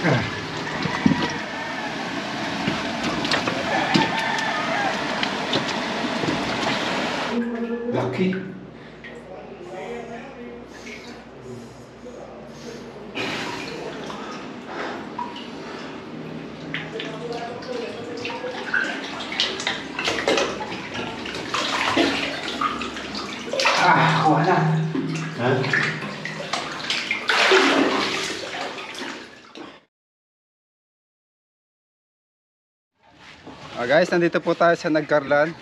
Lucky. Kuha na. Ha? Guys, nandito po tayo sa Nagcarlan.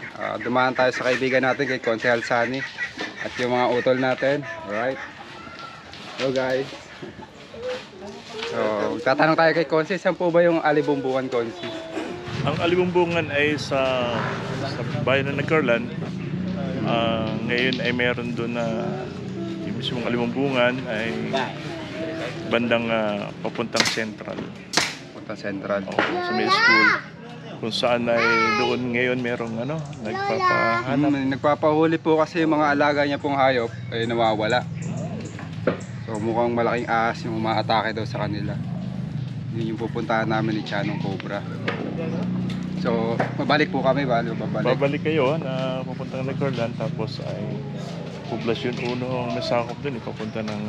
Dumaan tayo sa kaibigan natin kay Konsehal Sani at yung mga utol natin. Alright. Hello guys. So, tatanong tayo kay Konsi, saan po ba yung Alibumbungan, Konsi? Ang Alibumbungan ay sa bayan ng Nagcarlan. Ngayon ay meron doon na yung mismong Alibumbungan ay bandang papuntang Central. Papuntang Central. Sa may school. Kung saan ay doon ngayon merong nagpapahanap. Nagpapahuli po kasi yung mga alaga niya pong hayop ay nawawala. So mukhang malaking ahas yung umaatake daw sa kanila. Yun yung pupuntahan namin ni Chanong Cobra. So mabalik po kami ba? Babalik kayo na pupunta ng Nagcarlan, tapos ay Poblasyon 1 ang masakop doon. Papunta ng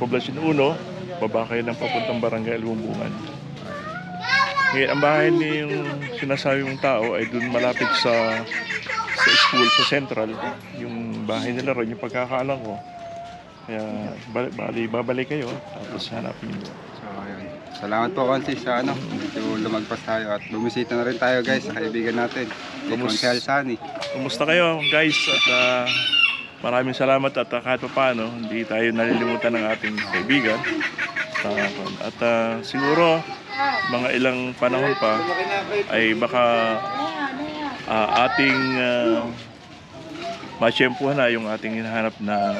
Poblasyon 1, baba kayo ng papuntang Barangay Alibumbungan. Ngayon, ang bahay ni yung sinasabi mong tao ay doon malapit sa school, sa Central. Yung bahay nila ron, yung pagkakaalam ko. Kaya babalik kayo, tapos hanapin nyo. So ayun. Salamat po Konsi sa dito lumagpas tayo at bumisita na rin tayo guys sa kaibigan natin, kay Konsehal Sani. Kumusta kayo guys? At maraming salamat at kahit pa paano, hindi tayo nalilimutan ng ating kaibigan. At siguro mga ilang panahon pa ay baka ating masyempuhan na yung ating hinahanap na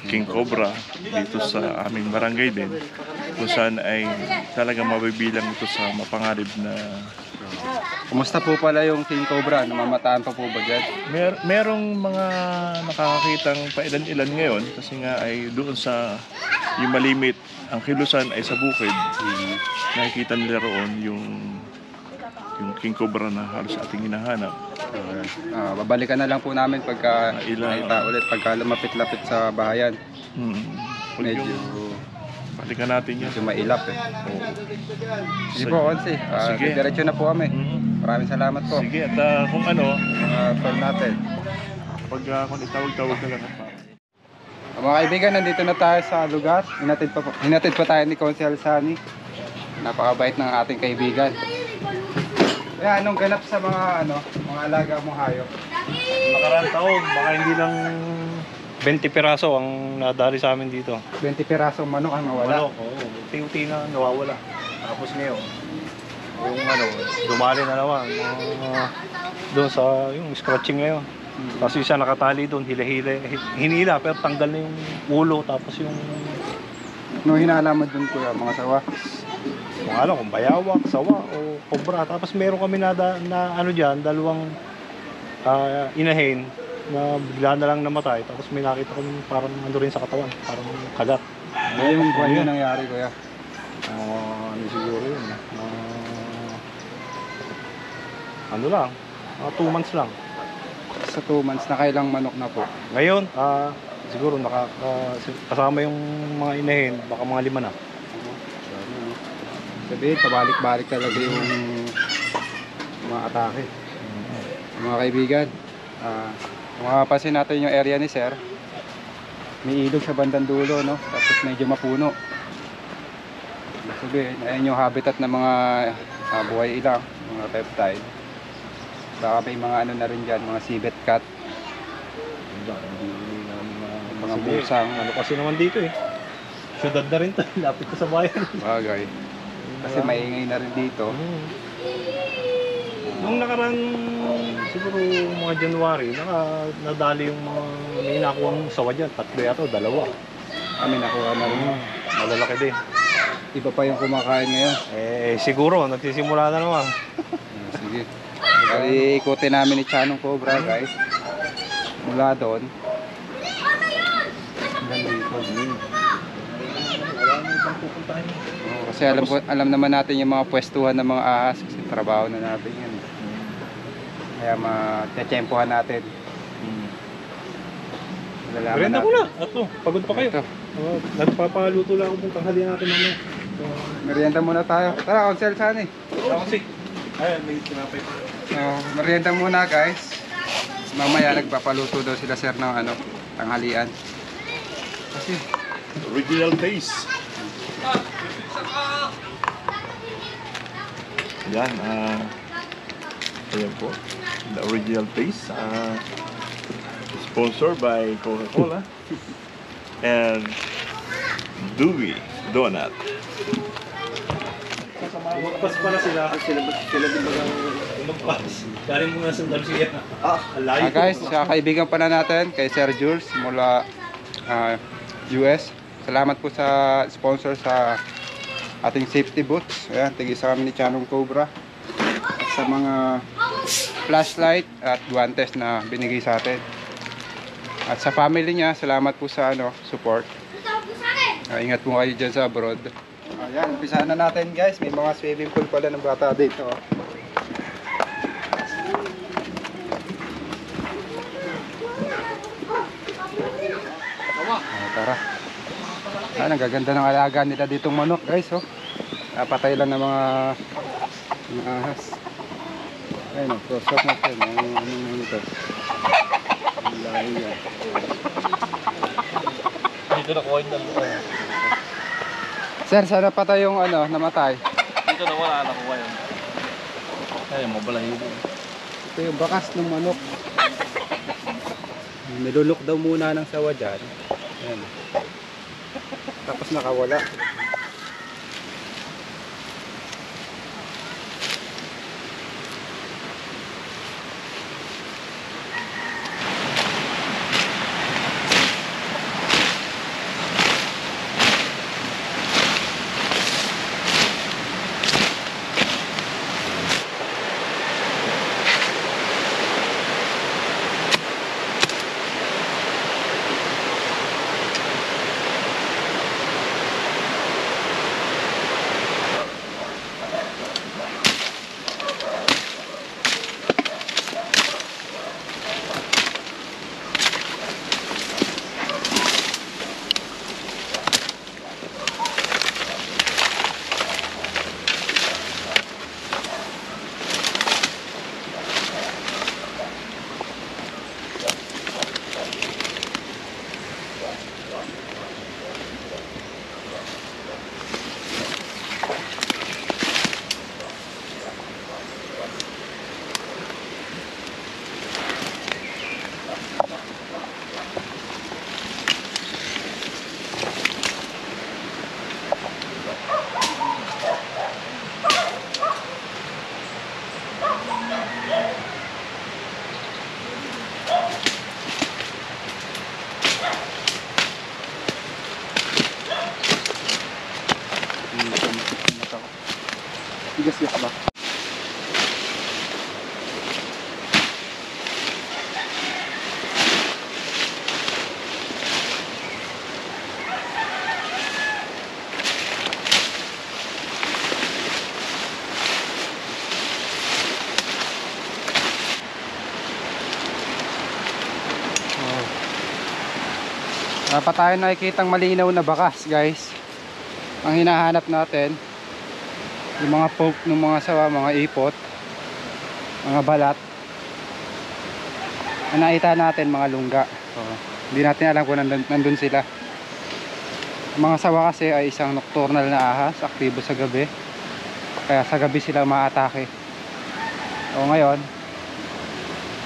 King Cobra dito sa aming barangay din, kung saan ay talaga mabibilang ito sa mapangarib na. Kumusta po pala yung King Cobra? Namamataan pa po ba dyan? Merong mga nakakakitang pailan-ilan ngayon kasi nga ay doon sa yung malimit, ang kilusan ay sa bukid. Nakikita nila roon yung King Cobra na halos ating hinahanap. Babalikan na lang po namin pagka nakita ulit, pagka lumapit-lapit sa bahayan. Medyo balikan natin yan. Medyo mailap eh. Sige po Konsi, diretso na po kami. Maraming salamat po. Sige, at kung ano, call natin. Pag kung itawag-tawag na lang. Mga kaibigan, nandito na tayo sa lugar. Hinatid pa tayo ni Konsehal Sani. Napakabait ng ating kaibigan. Kaya anong ganap sa mga alaga mong hayop? Nakaraan taon, baka hindi lang 20 piraso ang nadali sa amin dito. 20 pirasong manok ang nawala? Manok, oo. Unti-unti na nawawala. Tapos ngayon, yung dumali na naman. Doon sa yung scratching ngayon. Tapos isa nakatali doon, hinila, pero tanggal na yung ulo, tapos yung... No, hinalaman doon ko mga sawa? Kung alam, kung bayawak, sawa, o kobra. Tapos meron kami na dyan, dalawang inahin na bigla na lang namatay. Tapos may nakita kami parang rin sa katawan, parang kagat. Yung buwan yun nangyari, kuya? Ano siguro yun? Ano lang, 2 months lang. Sa 2 months, nakailang manok na po? Ngayon, siguro kasama yung mga inahin, baka mga 5 na. Sabihin, pabalik-balik talaga yung mga atake. Mga kaibigan, kung makapansin natin yung area ni Sir, may ilog sa bandang dulo, no? Tapos medyo mapuno. Sabihin, ayun yung habitat ng mga buhay ilang, mga reptile. Baka may mga na rin dyan, mga civet cat, mga busang. Ano kasi naman dito eh. Syudad na rin to, lapit ko sa bayan. Bagay. Kasi maingay na rin dito. Nung nakarang siguro mga January, nadali yung mga may nakuhang sawa dyan. 3 yata, 2. Kami nakuha na rin. Malalaki din. Iba pa yung kumakain ngayon. Siguro, nagsisimula na naman. Sige. Kali ikutin namin ni Chanong Cobra guys. Mula doon. Hanggang dito. pupuntahan niyo. Oo, kasi alam naman natin yung mga pwestuhan ng mga ahas kasi trabaho na natin yan. Kaya matiyempohan natin. Malalaman Merienda natin. ko na. Ato, pagod pa kayo. Ito, Nagpapaluto lang ako ng tanghali natin mamaya. merienda muna tayo. Tara, Council Sunny. Kasi, ayun, may tinapay pa. So, merienda muna guys. Mamaya nagpapaluto daw sila sir ng ano, tanghalian. Kasi Original taste. Yan, ayan po. The original taste. Sponsored by Coca-Cola. And Dewey Donut. Magpas pala sila. Sila din bagang magpas. Galing muna sa Garcia. Alayo. guys, sa kaibigan pa na natin kay Sir Jules mula US. Salamat po sa sponsor sa ating safety boots. Ayan, tigisa kami ni Chanong Cobra. At sa mga flashlight at guantes na binigay sa atin. At sa family niya, salamat po sa support. Ingat po kayo dyan sa abroad. Ayan, umpisa na natin guys. May mga swimming pool pala ng bata dito. Tara. Nagaganda ng alaga nila ditong manok guys. Napatay lang ng mga ahas. Ayun, close up natin. Ano ito? Ang lahi yan. Dito na coin ng Sir, sana patay yung namatay. Dito na wala na kuha yun. Ay, mabalahibo. Ito yung bakas ng manok. Nilulok daw muna ng sawa dyan. Ayan. Tapos nakawala. Tigas-gas ba? Wala pa tayo nakikitang malinaw na bakas guys. Ang hinahanap natin yung mga poke ng mga sawa, mga ipot, mga balat. Ang nakita natin mga lungga. So, hindi natin alam kung nandun sila. Mga sawa kasi ay isang nocturnal na ahas, aktibo sa gabi. Kaya sa gabi sila maatake. O ngayon,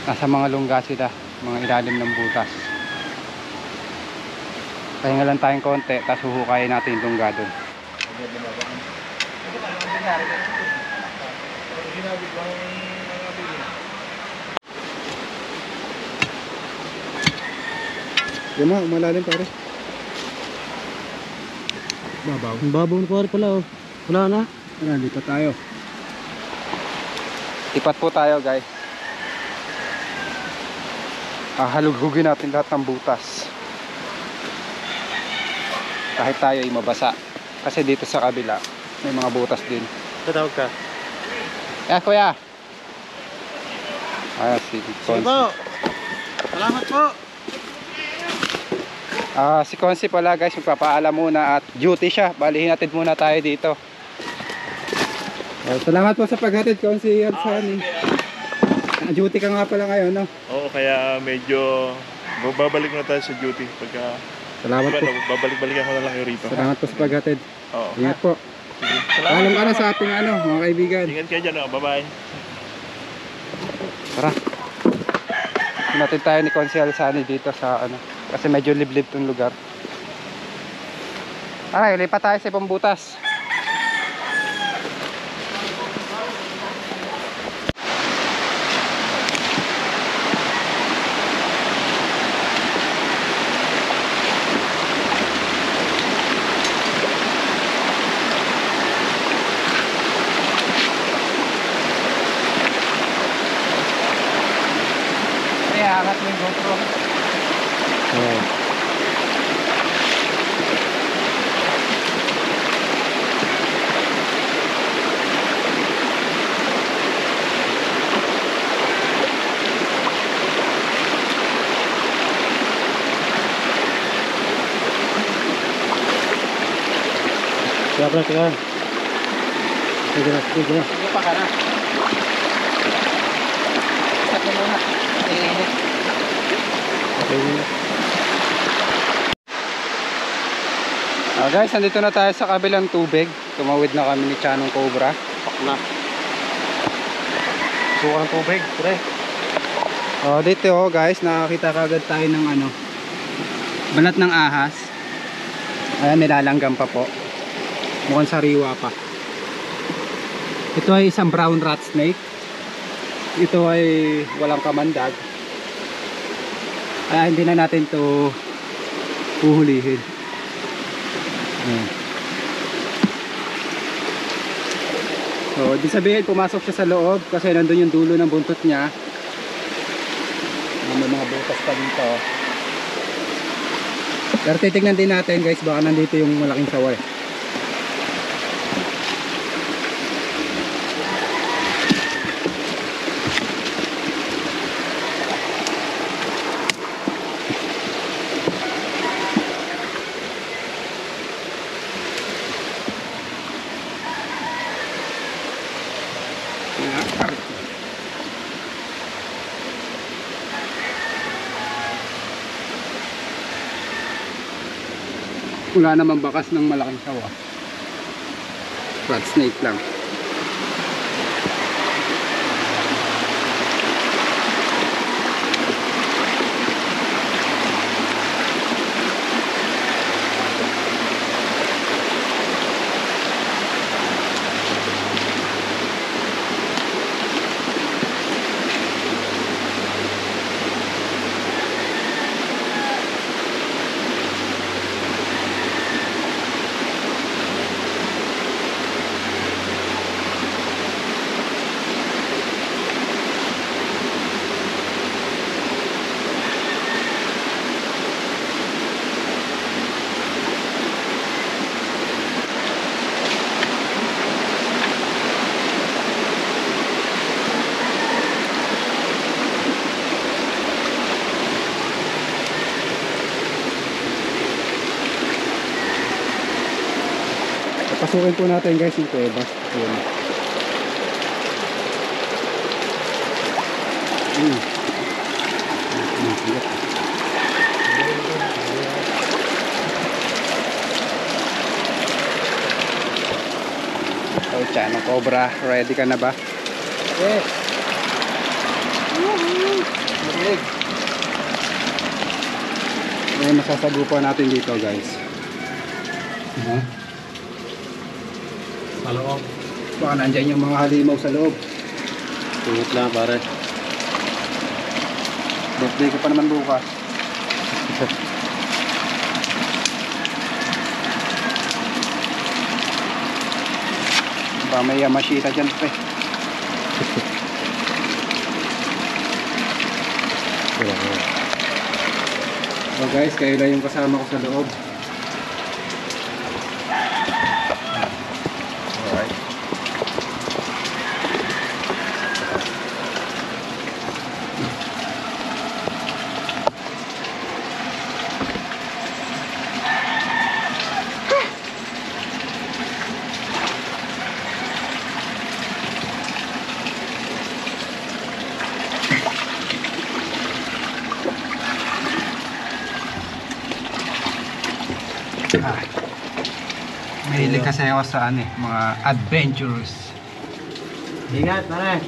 nasa mga lungga sila, mga ilalim ng butas. Pahinga lang tayong konti, tapos huhukayin natin yung lungga dun. Yan na, umalalim pare. Babaw. Ang babaw na pare pala oh. Wala na. Ayan, lipat tayo. Lipat po tayo guys. Halughugin natin lahat ng butas. Kahit tayo ay mabasa. Kasi dito sa kabila, may mga butas din. Tatawag ka. Kuya. Si Sige po. Salamat po. Si Consi pala guys, magpapaalam muna at duty siya. Bali, hinatid muna tayo dito. Salamat po sa paghatid, Consi Adsani. Duty ka nga pala ngayon, no? Oo, kaya medyo babalik na tayo sa duty pagka Salamat po. babalik-balikan ko na lang yung rito. Salamat po sa paghatid. Oo. Ingat po. Sige. Paalam ka na sa ating mga kaibigan. Ingat kayo dyan. Bye-bye. Tara. Hinatid tayo ni Consi Adsani dito sa kasi medyo liblib tong lugar. Aray, lipat tayo sa ibang butas. Angat mo yung GoPro. Siap na, siya. Sige na. Sige pa ka na. Start mo muna. Init. Guys, nandito na tayo sa kabilang tubig. Tumawid na kami ni Chanong Cobra. Na. Suka ng tubig, pre. Dito guys, nakakita kagad tayo ng balat ng ahas. Ayan, nilalanggam pa po. Mukhang sariwa pa. Ito ay isang brown rat snake. Ito ay walang kamandag. Kaya hindi na natin to uhulihin. So, di sabihin pumasok siya sa loob kasi nandun yung dulo ng buntot niya. May mga butas pa dito. Pero titignan din natin guys, baka nandito yung malaking saway. Wala namang bakas ng malaking sawa. Rat snake lang. Pasukin po natin guys yung kuweba. Ayan. So, Chanong Cobra, ready ka na ba? Yes! Marig! May masasagupan natin dito guys. Sa loob. Baka nandyan yung mga halimaw sa loob. Ingat lang, pare. Birthday ko pa naman bukas. Baka may Yamashita dyan pa eh. So guys, kayo lang yung kasama ko sa loob. Mahilig kasi ako sa mga adventures. Ingat, pare.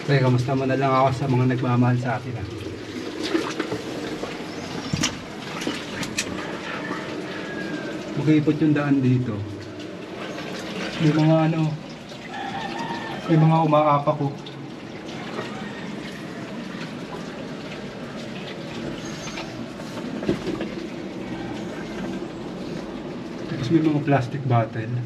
Pre, kamusta mo na lang ako sa mga nagmamahal sa atin. Mag-iipot yung daan dito. May mga umaapa ko. Tapos may mga plastic bottle.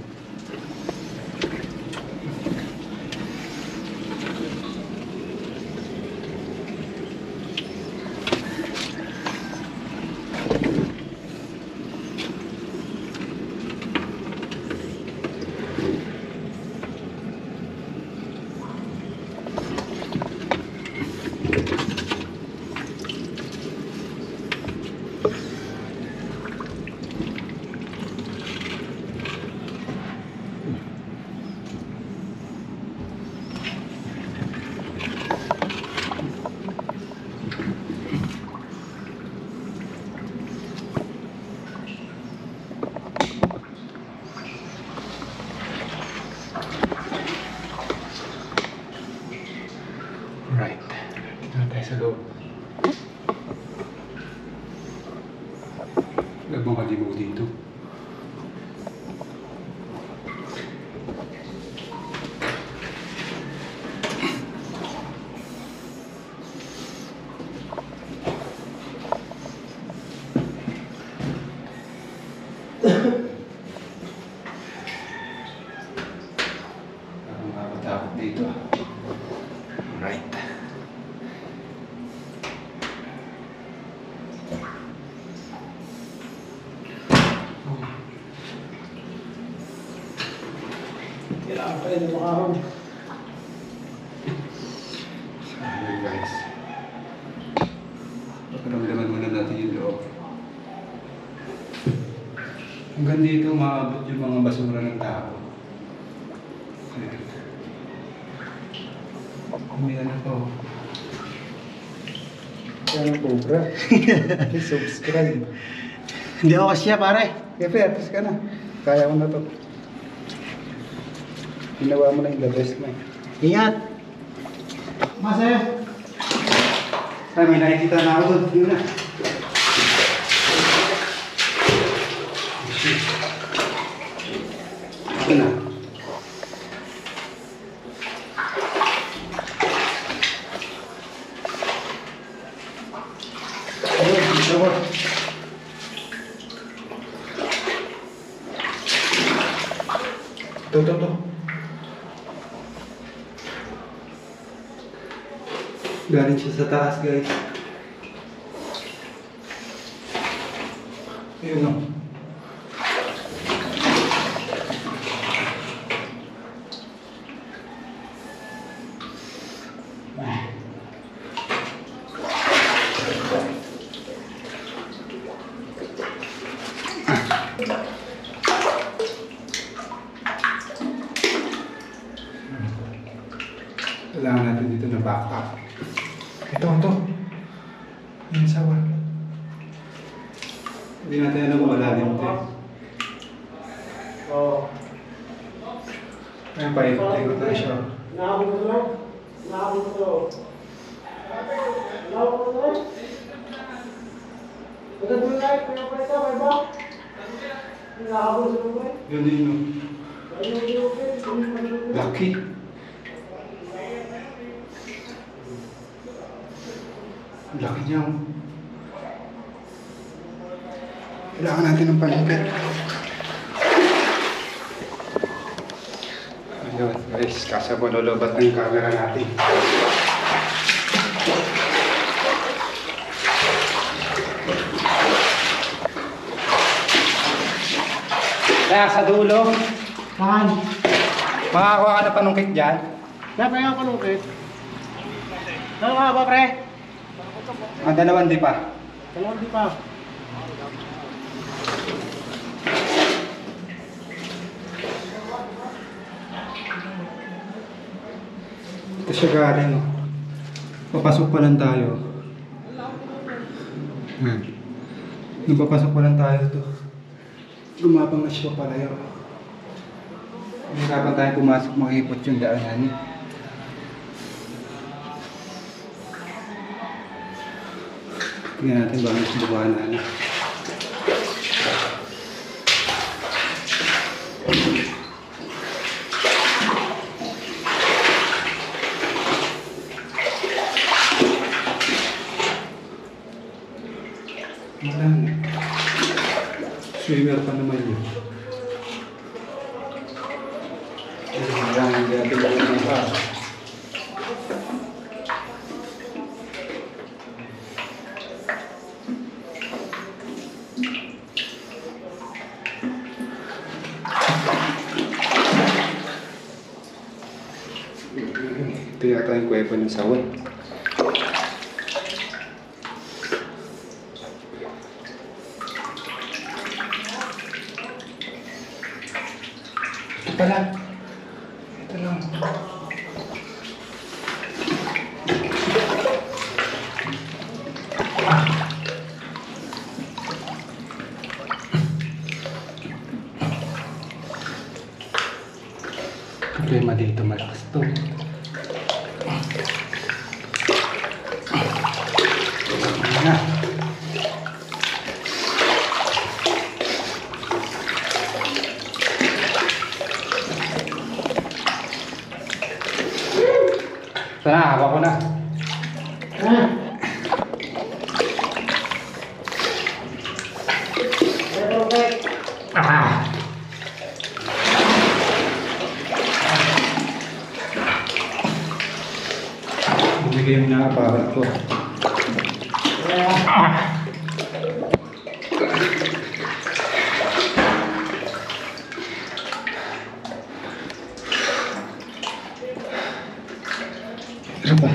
Right. Dito na tayo sa loob. Huwag mong kalimaw dito. Parang nakakatakot dito. Right. Kailangan pa rin makahon. Sorry guys. Pakiramdaman muna natin yung loob. Hanggang dito maabot yung mga basura ng tao. May ano to. Yan ang cobra. Subscribe. Hindi ako kasya pare. Kepe, atas ka na. Kaya ko na to. Ginawa mo na yung the best mo. Ingat! Masaya! Ay, may nakikita na ako doon. Yun na. Ito na. Ayun, ito ko. Ito. Galing siya sa taas, guys. Ayun o. Kailangan natin dito na backup. Ito. Yung sawa. Hindi natin alam kung malalim ito. Oo. Ayun pa, ikot na siya. Nahabol ko lang. Yun din yun. Lucky. Laki niya. Kailangan natin ng palipit. Ayun guys, kasa mo lolobat ng camera natin. Kaya sa dulo, Saan? makakuha ka na panungkit dyan. Dapat nga palungkit. Saan nga ba, pre? Ang dalawang di pa. Dalawang di pa. Ito siya galing. Papasok pa lang tayo. Nung papasok pa lang tayo to. Gumapang na siya palayo. Hirapan tayo pumasok, makipot yung daanan. Tingnan natin ba ang subukan na ano. Swimmer pa naman yun. Hindi natin gawin pa. Ito yata yung kuweba ng sawan. Ito lang. Ito lang. Problema dito, malakas to. Na. Sana, hawak ko na. Ah. Bumigay mo na aparat ko. Ano ba?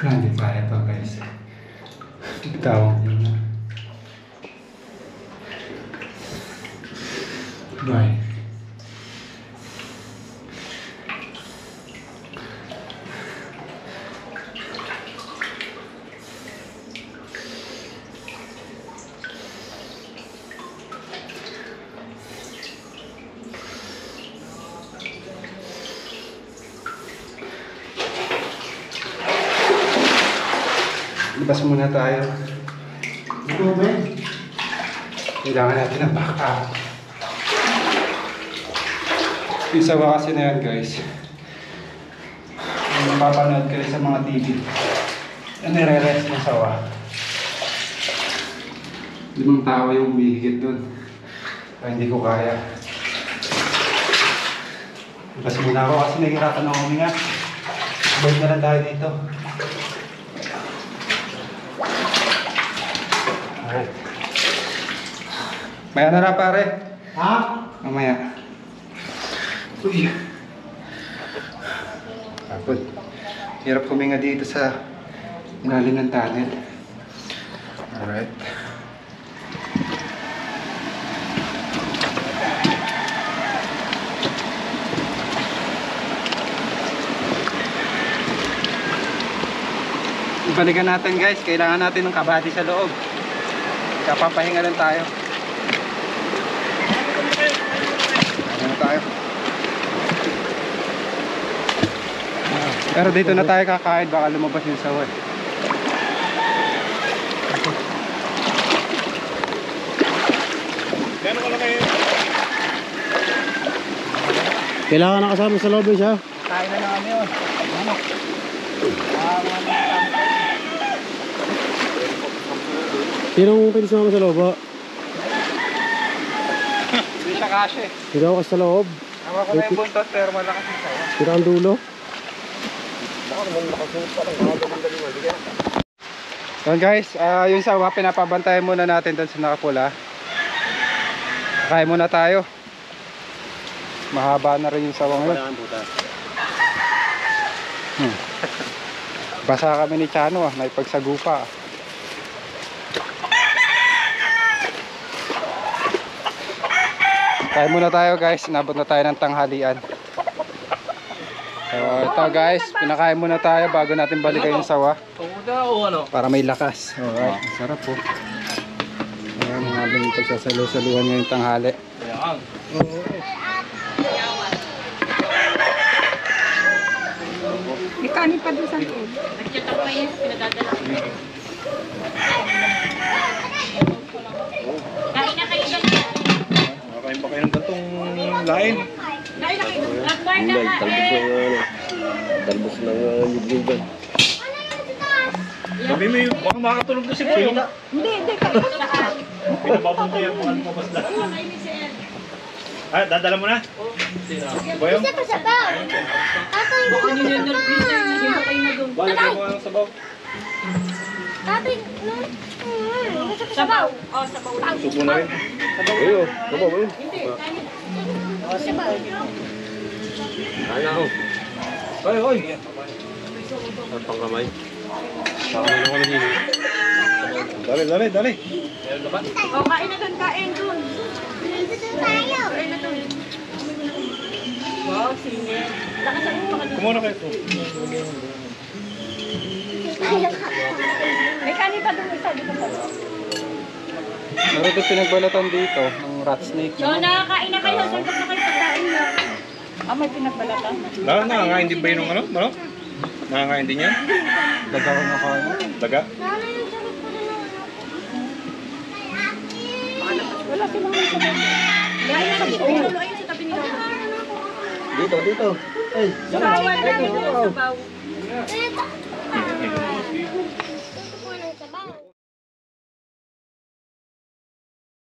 Hindi kaya pa guys. Tawag mo na. Bye. Labas muna tayo. Ito ba? Kailangan natin ng backup. Yung sawa kasi na yan guys. Yung mapapanood kayo sa mga TV. Yung nire-rest ng sawa. 5 tao yung humihigit dun. Kaya hindi ko kaya. Labas muna ako kasi nahihirapan ako huminga. Balik na lang tayo dito. Alright. Maya na lang pare. Ha? Mamaya. Uy. Kapot. Hirap huminga dito sa ilalim ng tunnel. Alright. Balikan natin guys, kailangan natin ng kabady sa loob. Kapapahinga lang tayo. Ano tayo? Pero dito na tayo kakain, baka lumabas yung sawa. Kailangan nakasama sa loob siya. Kain na namin yun. Ano? Sinong pwede sumama sa loob? Hindi siya kasya eh. Hindi ako kasi sa loob. Hawa ko na yung buntot pero malakas yung sawa. Sira ang dulo. So guys, yung sawa pinapabantayan muna natin doon sa nakapula. Kakain muna tayo. Mahaba na rin yung sawa ngayon. Basa kami ni Chano may pagsagupa. Kain muna tayo guys, inabot na tayo ng tanghalian. So ito guys, pinakain muna tayo bago natin balikan yung sawa. Para may lakas. Alright, sarap po. Ayan, ang aming pagsasalo-saluhan ngayong tanghali. May kanin pa doon sa loob. Kain na kayo dyan. Nakakain pa kayo ng gantong lain. Kain na kayo. Akbar na kain. Talbos ng libligan. Sabi mo yung baka makakatulog na si Boy. Hindi, kain mo na. Pinababong ko yan, mga lumabas na. Ah, dadala mo na? Boy, yung? Baka ninenervous na yun. Hindi kayo na doon. Balik mo ang sabaw. Sabaw. Oh, sabaw lang. Subo na rin. Ayo, kabaw mo. Hindi, kanin. Kaya ako. Oy, oy. Ang pangkamay. Pangkamay na kami dito. Dali. Oh, kain na doon. Kain doon. Kain na doon. Wow, sige. Lakasan mo ka doon. Kumuha na kayo ito. May kanin pa doon isa. Dito pa. Meron din pinagbalatan dito ng rat snake. So, nakakain na kayo. Saan na kayo pagkain na? May pinagbalatan. Nangangain din ba yun ng ano? Manok? Nangangain din yan? Daga ko na kain. Daga? Wala silang isa. Kain na kayo. Pinulo ayun sa tabi ni Lola. Dito. Ay, Sabawan na. Sabaw.